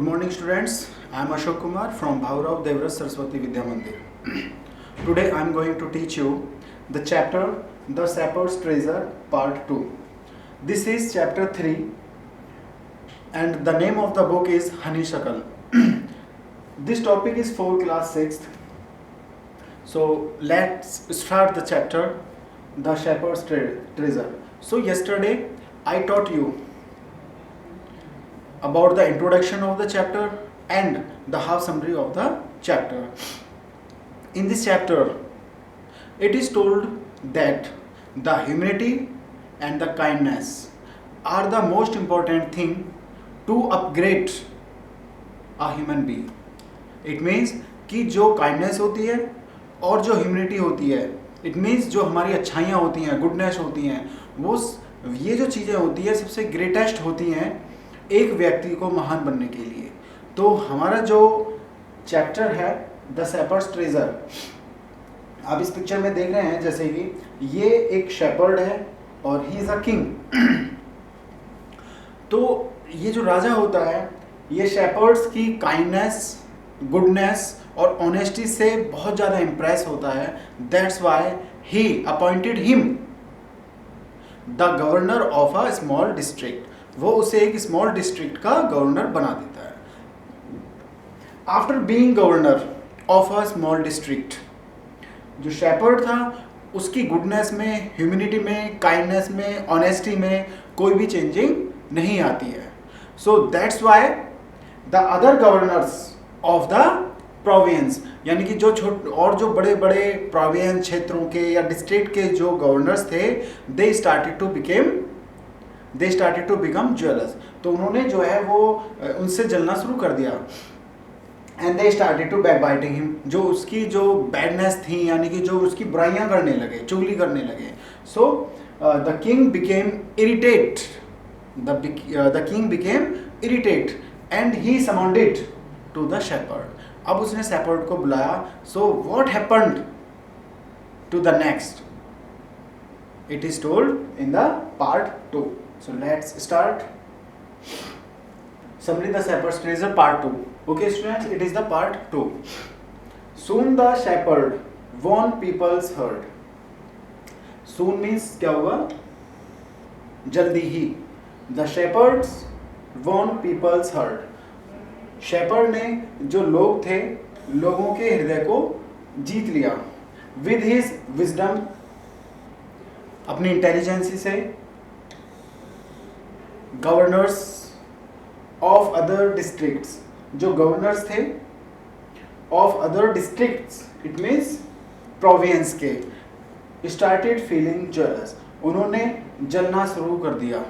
morning, students. I am Ashok Kumar from Bhaurav Devras Saraswati Vidya Mandir. Today I am going to teach you the chapter The Shepherd's Treasure Part 2. This is chapter 3 and the name of the book is Honeysuckle. This topic is for class 6th. So let's start the chapter The Shepherd's Treasure. So yesterday I taught you about the introduction of the chapter and the half summary of the chapter. In this chapter, it is told that the humility and the kindness are the most important thing to upgrade a human being. It means कि जो kindness होती है और जो humility होती है, it means जो हमारी अच्छाइयाँ होती हैं, goodness होती हैं, वो ये जो चीज़ें होती है सबसे greatest होती हैं एक व्यक्ति को महान बनने के लिए। तो हमारा जो चैप्टर है द शेपर्ड्स ट्रेजर, आप इस पिक्चर में देख रहे हैं जैसे कि ये एक शेपर्ड है और ही इज अ किंग। तो ये जो राजा होता है ये शेपर्ड्स की काइंडनेस, गुडनेस और ऑनेस्टी से बहुत ज़्यादा इम्प्रेस होता है। That's why he appointed him the governor of a small district. वो उसे एक स्मॉल डिस्ट्रिक्ट का गवर्नर बना देता है। After being governor of a small district, जो शेपर्ड था उसकी गुडनेस में, ह्यूमैनिटी में, काइंडनेस में, ऑनेस्टी में कोई भी चेंजिंग नहीं आती है। So that's why the other governors of the province, यानी कि जो बड़े बड़े प्रोविंस क्षेत्रों के या डिस्ट्रिक्ट के जो गवर्नर्स थे, they started to become jealous. तो उन्होंने जो है वो उनसे जलना शुरू कर दिया। And they started to backbiting him, जो उसकी जो बैडनेस थी यानी कि जो उसकी बुराइयां करने लगे, चुगली करने लगे। So the king became irritate and he summoned to the shepherd. अब उसने शेपर्ड को बुलाया। So what happened to the next, it is told in the part 2. So let's start. Summary the Shepherd's Treasure Part 2. Okay students, it is the Part 2. Soon the shepherd won people's heart. Soon means क्या हुआ? जल्दी ही. The shepherds won people's heart. Shepherd ने जो लोग थे, लोगों के हृदय को जीत लिया. With his wisdom, अपनी इंटेलिजेंसी से, गवर्नर्स ऑफ अदर डिस्ट्रिक्ट्स, जो गवर्नर्स थे of other districts, it means province के, स्टार्टेड फीलिंग जेलस, उन्होंने जलना शुरू कर दिया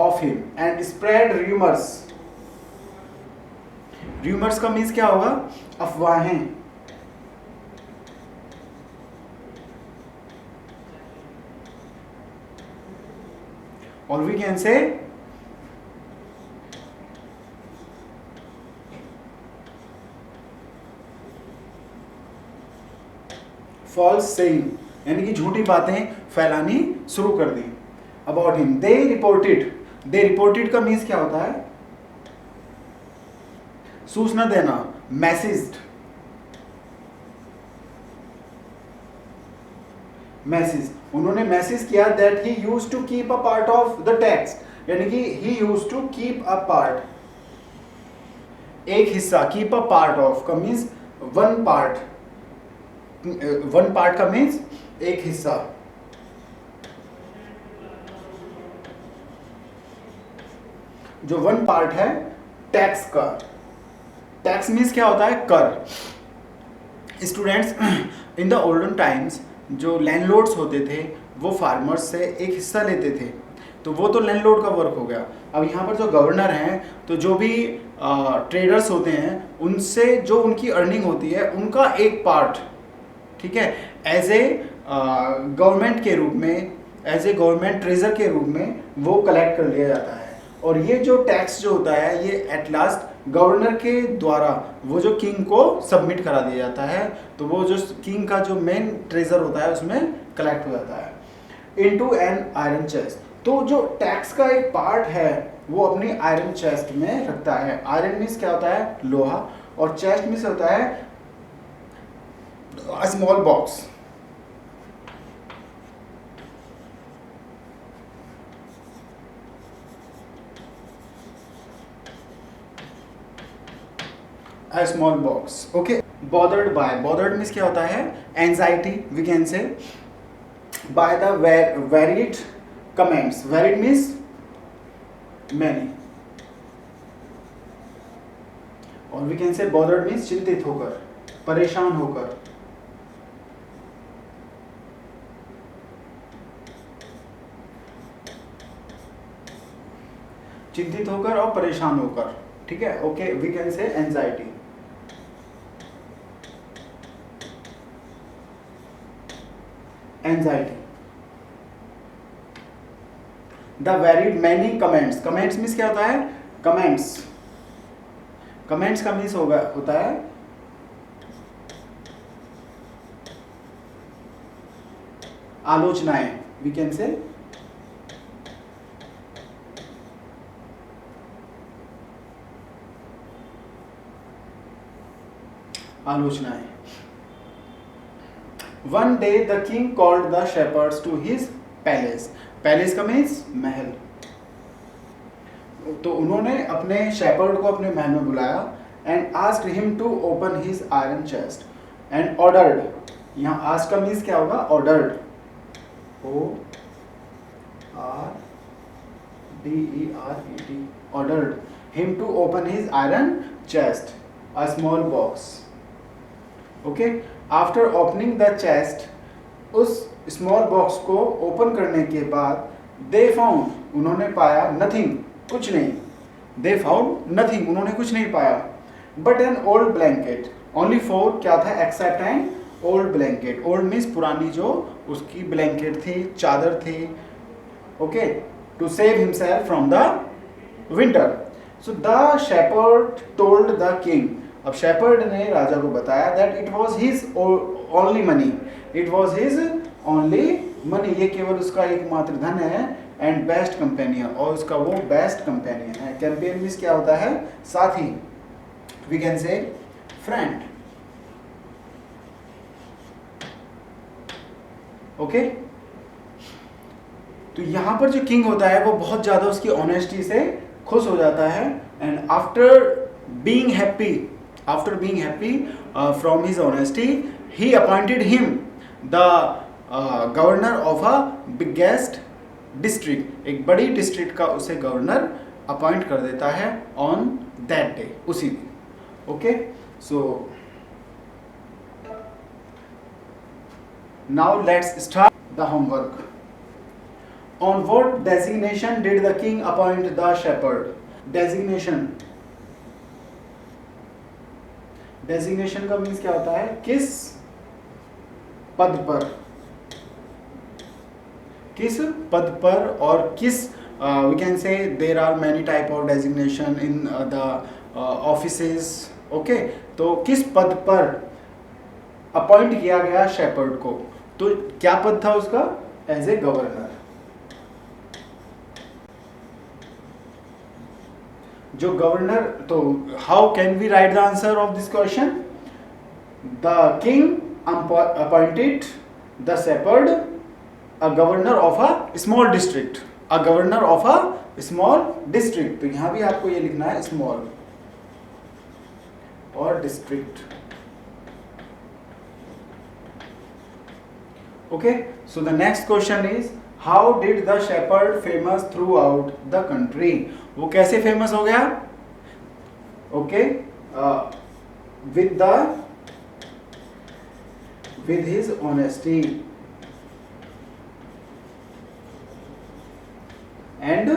of him and spread rumours. Rumours का मीन्स क्या होगा? अफवाहें. और we can say false saying, यानी कि झूठी बातें फैलानी शुरू कर दी अबाउट हिम. दे रिपोर्टेड का मीन्स क्या होता है? सूचना देना, मैसेज. उन्होंने मैसेज किया that he used to keep a part of the text, यानी कि he used to keep a part, एक हिस्सा. कीप अ पार्ट ऑफ का मीन्स वन पार्ट का मीन्स एक हिस्सा. जो वन पार्ट है टैक्स का. टैक्स मीन्स क्या होता है? कर. Students, in the olden times जो लैंडलॉर्ड्स होते थे वो फार्मर्स से एक हिस्सा लेते थे, तो वो तो लैंडलॉर्ड का वर्क हो गया. अब यहाँ पर जो गवर्नर हैं, तो जो भी ट्रेडर्स होते हैं उनसे जो उनकी अर्निंग होती है उनका एक पार्ट, ठीक है, एज ए गवर्नमेंट के रूप में, एज ए गवर्नमेंट ट्रेजर के रूप में वो कलेक्ट कर लिया जाता है. और ये जो टैक्स जो होता है ये एट लास्ट गवर्नर के द्वारा वो जो किंग को सबमिट करा दिया जाता है. तो वो जो किंग का जो मेन ट्रेजर होता है उसमें कलेक्ट हो जाता है इनटू एन आयरन चेस्ट. तो जो टैक्स का एक पार्ट है वो अपनी आयरन चेस्ट में रखता है। आयरन मीन्स क्या होता है? लोहा, और चेस्ट मीन्स होता है small box. A small box. Okay. Bothered by. Bothered means क्या होता है? Anxiety. We can say by the varied comments. Varied means many. और we can say bothered means चिंतित होकर, परेशान होकर। चिंतित होकर और परेशान होकर, ठीक है? Okay, we can say anxiety. Anxiety. The varied many comments. Comments means क्या होता है? कमेंट्स। कमेंट्स का मीन्स होता है आलोचनाएं। वी कैन से आलोचनाएं। One day the king called the shepherds to his palace. Palace का मीन्स महल। तो उन्होंने अपने शेपर्ड को अपने महल में बुलाया and asked him to open his iron chest and ordered. यहाँ आस्क का मीन्स क्या होगा? Ordered. ORDERED। Ordered him to open his iron chest, a small box. Okay, after opening the chest, उस स्मॉल बॉक्स को open करने के बाद they found, उन्होंने पाया नथिंग, कुछ नहीं। दे फाउंड नथिंग, उन्होंने कुछ नहीं पाया। But an old blanket, only for क्या था? Except an old blanket. Old means पुरानी, जो उसकी ब्लैंकेट थी, चादर थी। Okay, to save himself from the winter. So the shepherd told the king. अब शेपर्ड ने राजा को बताया that it was his only money, it was his only money, ये केवल उसका एकमात्र धन है। एंड बेस्ट कंपेनियन, और उसका वो बेस्ट कंपेनियन है। कंपेनियन मीन्स क्या होता है? साथी। We can say friend. Okay, तो यहां पर जो किंग होता है वो बहुत ज्यादा उसकी ऑनेस्टी से खुश हो जाता है। And after being happy from his honesty, he appointed him the governor of a biggest district. एक बड़ी डिस्ट्रिक्ट का उसे गवर्नर अपॉइंट कर देता है ऑन दैट डे, उसी दिन। Okay, so now let's start the homework. On what designation did the king appoint the shepherd? Designation. Designation का मीन्स क्या होता है? किस पद पर, किस पद पर, और किस we can say there are many type of designation in the offices. Okay, तो किस पद पर अपॉइंट किया गया शेपर्ड को? तो क्या पद था उसका? As a governor. जो गवर्नर, तो how can we write the answer of this question? The king appointed the shepherd a governor of a small district, a governor of a small district. तो यहां भी आपको ये लिखना है स्मॉल और district. Okay, so the next question is how did the shepherd famous throughout the country? वो कैसे फेमस हो गया? ओके, with his honesty and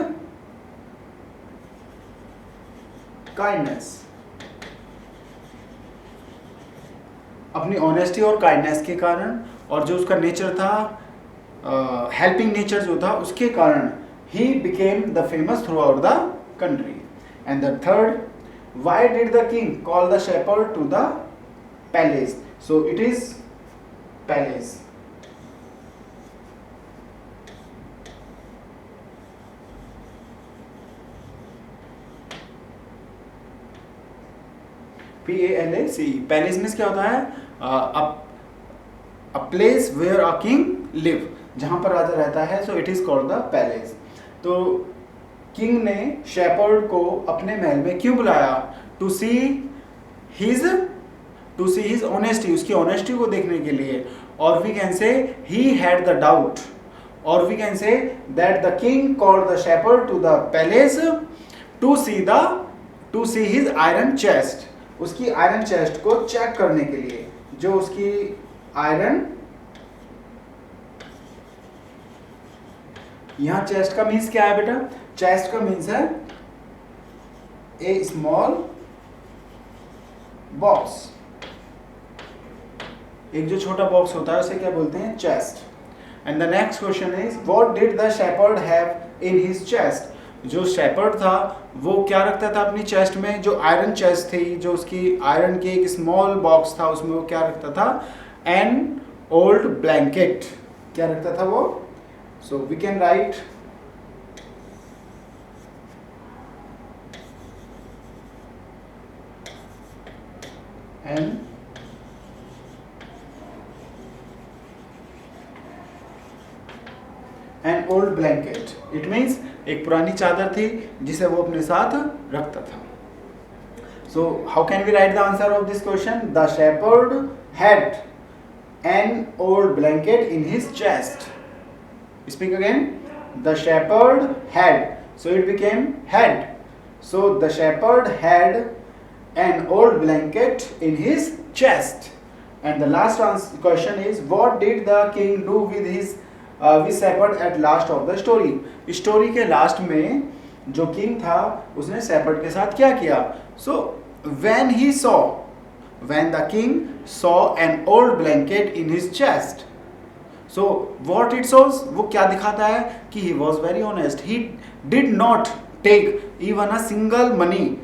kindness। अपनी ऑनेस्टी और काइंडनेस के कारण, और जो उसका नेचर था, हेल्पिंग नेचर जो था, उसके कारण he became the famous throughout the country. And the third, why did the king call the shepherd to the palace? So it is palace. PALACE, palace means क्या होता है? A place where a king live, जहाँ पर राजा रहता है, so it is called the palace. तो king ने शेपर्ड को अपने महल में क्यों बुलाया? टू सी हिज ऑनेस्टी, उसकी ऑनेस्टी को देखने के लिए। और we can say he had the doubt, और we can say that the king called the shepherd to the palace to see his iron chest, उसकी आयरन चेस्ट को check करने के लिए। जो उसकी आयरन, यहां चेस्ट का मीन्स क्या है बेटा? चेस्ट का मीन्स है ए स्मॉल बॉक्स, एक जो छोटा बॉक्स होता है उसे क्या बोलते हैं? Chest. And the next question is what did the shepherd have in his chest? जो शेपर्ड था वो क्या रखता था अपनी चेस्ट में? जो आयरन चेस्ट थी, जो उसकी आयरन की एक स्मॉल बॉक्स था, उसमें वो क्या रखता था? एन ओल्ड ब्लैंकेट, क्या रखता था वो? So we can write an old blanket, it means एक पुरानी चादर थी जिसे वो अपने साथ रखता था। So how can we write the answer of this question? The shepherd had an old blanket in his chest. Speak again. The shepherd had, so it became had. So the shepherd had an old blanket in his chest. And the last question is what did the king do with his with shepherd at last of the story? Story के last में जो king था उसने shepherd के साथ क्या किया? So when the king saw an old blanket in his chest, so what it shows, वो क्या दिखाता है? कि he was very honest, he did not take even a single money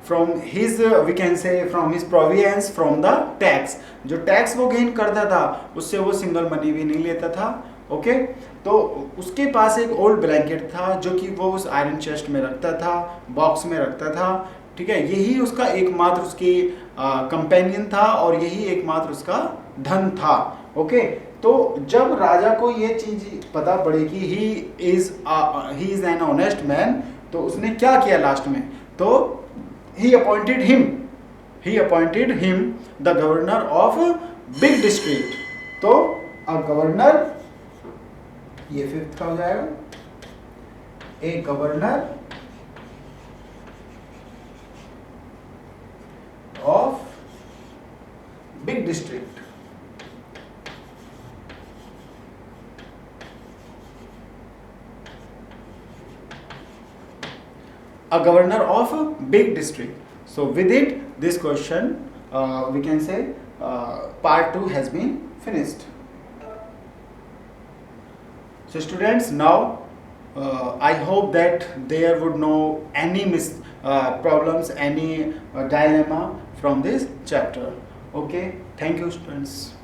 from his we can say from his provisions, from the tax, जो tax वो gain करता था उससे वो सिंगल मनी भी नहीं लेता था। ओके, तो उसके पास एक ओल्ड ब्लैंकेट था जो कि वो उस आयरन चेस्ट में रखता था, बॉक्स में रखता था। ठीक है, यही उसका एकमात्र उसकी कंपेनियन था और यही एकमात्र उसका धन था। ओके, तो जब राजा को ये चीज पता पड़े कि he is an honest man, तो उसने क्या किया लास्ट में? तो he appointed him the governor of big district। तो a governor, ये फिफ्थ का हो जाएगा, a governor of big district। A governor of a big district। So with it, this question we can say part 2 has been finished। So students, now I hope that there would no any problems, any dilemma from this chapter। Okay, thank you students।